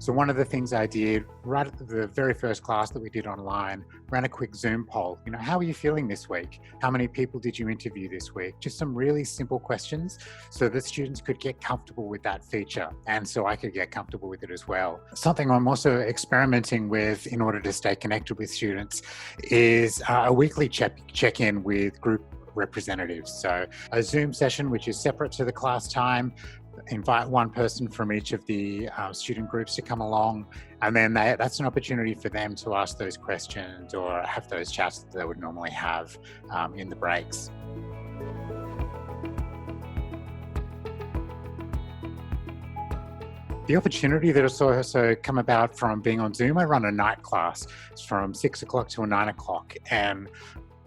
So one of the things I did right at the very first class that we did online, ran a quick Zoom poll. How are you feeling this week? How many people did you interview this week? Just some really simple questions so that students could get comfortable with that feature. And so I could get comfortable with it as well. Something I'm also experimenting with in order to stay connected with students is a weekly check-in with group representatives. So a Zoom session, which is separate to the class time, invite one person from each of the student groups to come along, and then that's an opportunity for them to ask those questions or have those chats that they would normally have in the breaks. The opportunity that has also come about from being on Zoom, I run a night class. It's from 6 o'clock till 9 o'clock. And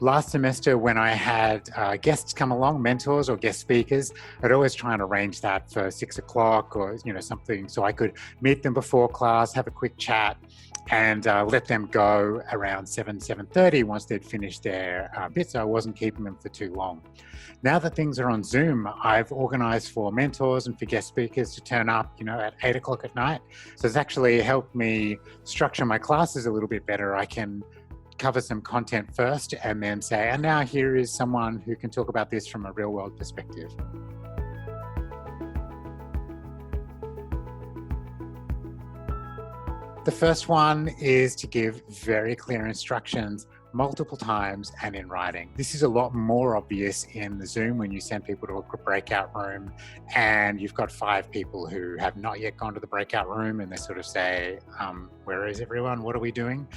last semester, when I had guests come along, mentors or guest speakers, I'd always try and arrange that for 6 o'clock or something so I could meet them before class, have a quick chat, and let them go around 7:30 once they'd finished their bit, so I wasn't keeping them for too long. Now that things are on Zoom, I've organized for mentors and for guest speakers to turn up, at 8 o'clock at night. So it's actually helped me structure my classes a little bit better. I can cover some content first and then say, and now here is someone who can talk about this from a real world perspective. The first one is to give very clear instructions multiple times and in writing. This is a lot more obvious in the Zoom when you send people to a breakout room and you've got 5 people who have not yet gone to the breakout room and they sort of say, where is everyone? What are we doing?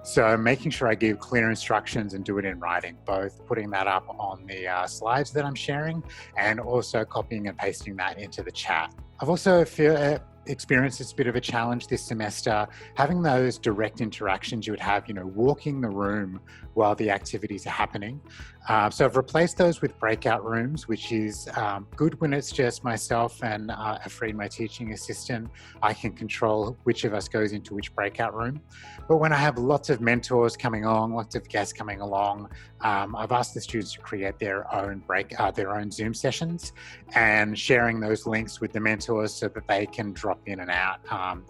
So making sure I give clear instructions and do it in writing, both putting that up on the slides that I'm sharing and also copying and pasting that into the chat. I've also experienced this bit of a challenge this semester, having those direct interactions you would have, walking the room while the activities are happening. So I've replaced those with breakout rooms, which is good when it's just myself and Afreed, my teaching assistant. I can control which of us goes into which breakout room. But when I have lots of mentors coming along, lots of guests coming along, I've asked the students to create their own Zoom sessions and sharing those links with the mentors so that they can drop in and out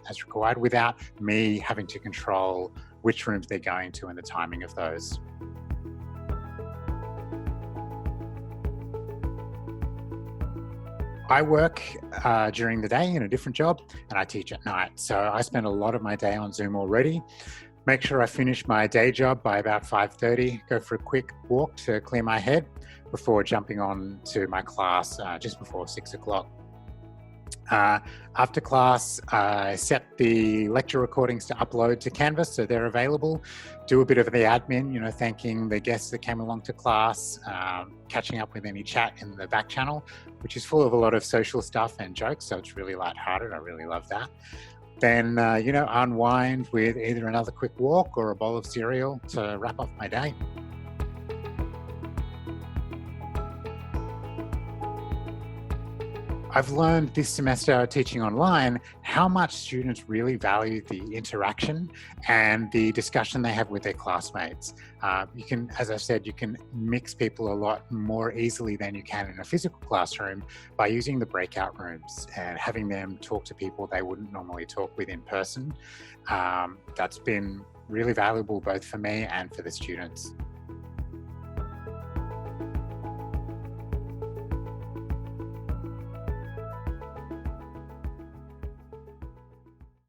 as required without me having to control which rooms they're going to and the timing of those. I work during the day in a different job and I teach at night. So I spend a lot of my day on Zoom already. Make sure I finish my day job by about 5:30, go for a quick walk to clear my head before jumping on to my class just before 6 o'clock. After class, I set the lecture recordings to upload to Canvas so they're available. Do a bit of the admin, thanking the guests that came along to class, catching up with any chat in the back channel, which is full of a lot of social stuff and jokes, so it's really lighthearted. I really love that. Then, unwind with either another quick walk or a bowl of cereal to wrap up my day. I've learned this semester teaching online how much students really value the interaction and the discussion they have with their classmates. As I said, you can mix people a lot more easily than you can in a physical classroom by using the breakout rooms and having them talk to people they wouldn't normally talk with in person. That's been really valuable both for me and for the students.